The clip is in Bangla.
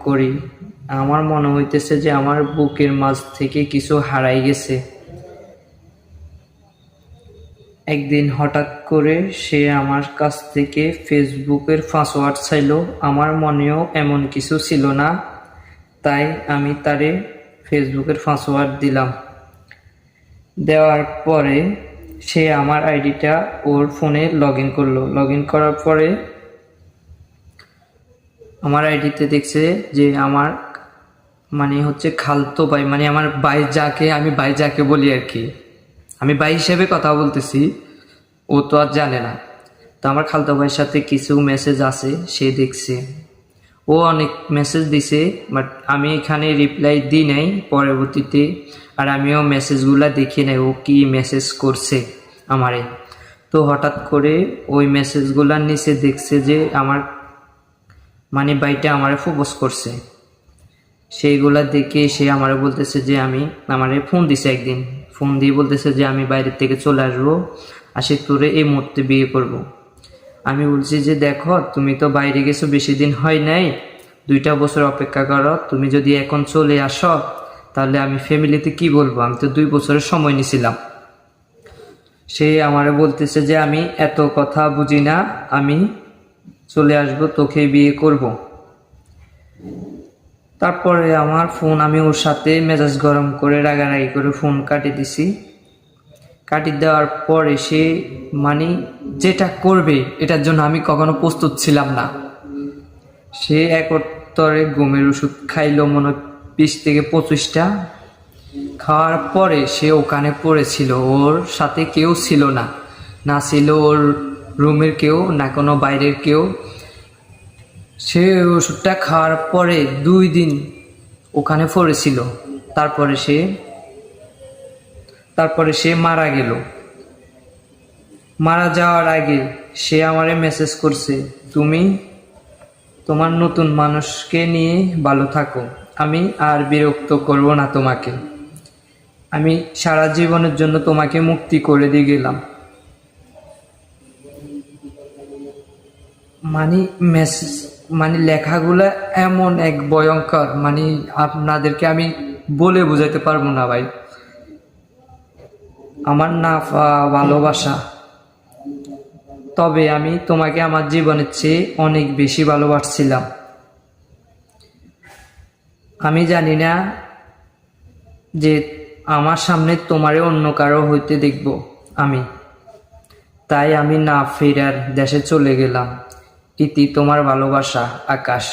করি, আমার মনে হইতেছে যে আমার বুকের মাঝ থেকে কিছু হারাই গেছে। একদিন হঠাৎ করে সে আমার কাছ থেকে ফেসবুকের পাসওয়ার্ড চাইলো। আমার মনেও এমন কিছু ছিল না, তাই আমি তারে ফেসবুকের পাসওয়ার্ড দিলাম। দেওয়ার পরে সে আমার আইডিটা ওর ফোনে লগ ইন করলো। লগ ইন করার পরে আমার আইডিতে দেখছে যে আমার খালতো ভাই, আমার ভাই যাকে আমি ভাই যাকে বলি আর কি, আমি ভাই হিসেবে কথা বলতেছি, ও তো আর জানে না। তো আমার খালতো ভাইয়ের সাথে কিছু মেসেজ আছে, সে দেখছে। ও অনেক মেসেজ দিছে, বাট আমি এখানে রিপ্লাই দিই নাই পরবর্তীতে, আর আমিও মেসেজগুলো দেখি নাই ও কি মেসেজ করছে আমারে। তো হঠাৎ করে ওই মেসেজগুলোর নিচে দেখছে যে আমার ভাইটা আমারে প্রপোজ করছে। সেইগুলা দেখে সে আমারে বলতেছে যে আমারে ফোন দিছে একদিন, ফোন দিয়ে বলতেছে যে আমি বাইরের থেকে চলে আসবো, আসে তোরে এই মুহূর্তে বিয়ে করব। আমি বলছি যে দেখো, তুমি তো বাইরে গেছো, বেশি দিন হয় নাই, 2টা বছর অপেক্ষা করো। তুমি যদি এখন চলে আসো তাহলে আমি ফ্যামিলিতে কি বলবো, আমি তো 2 বছরের সময় নিছিলাম। সে আমারে বলতেছে যে আমি এত কথা বুঝি না, আমি চলে আসবো, তোকে বিয়ে করব। তারপরে আমার ফোন, আমি ওর সাথে মেজাজ গরম করে রাগারাগি করে ফোন কাটিয়ে দিছি। কাটিয়ে দেওয়ার পরে সে যেটা করবে এটার জন্য আমি কখনো প্রস্তুত ছিলাম না। সে একতরে ঘুমের ওষুধ খাইলো, 20 থেকে 25টা। খাওয়ার পরে সে ওখানে পড়েছিল, ওর সাথে কেউ ছিল না, না ছিল ওর রুমের কেউ, না কোনো বাইরের কেউ। সে ওষুধটা খাওয়ার পরে 2 দিন ওখানে পড়েছিল। তারপরে সে মারা গেল। মারা যাওয়ার আগে সে আমারে মেসেজ করছে, তুমি তোমার নতুন মানুষকে নিয়ে ভালো থাকো, আমি আর বিরক্ত করব না তোমাকে, আমি সারা জীবনের জন্য তোমাকে মুক্তি করে দিয়ে গেলাম। মেসেজ লেখাগুলো এমন এক ভয়ঙ্কর, আপনাদেরকে আমি বলে বোঝাতে পারবো না ভাই। আমার না ভালোবাসা, তবে আমি তোমাকে আমার জীবনের চেয়ে অনেক বেশি ভালোবাসছিলাম। আমি জানি না যে আমার সামনে তোমারে অন্য কারো হইতে দেখব আমি, তাই আমি না ফেরার দেশে চলে গেলাম। ইতি তোমার ভালোবাসা, আকাশ।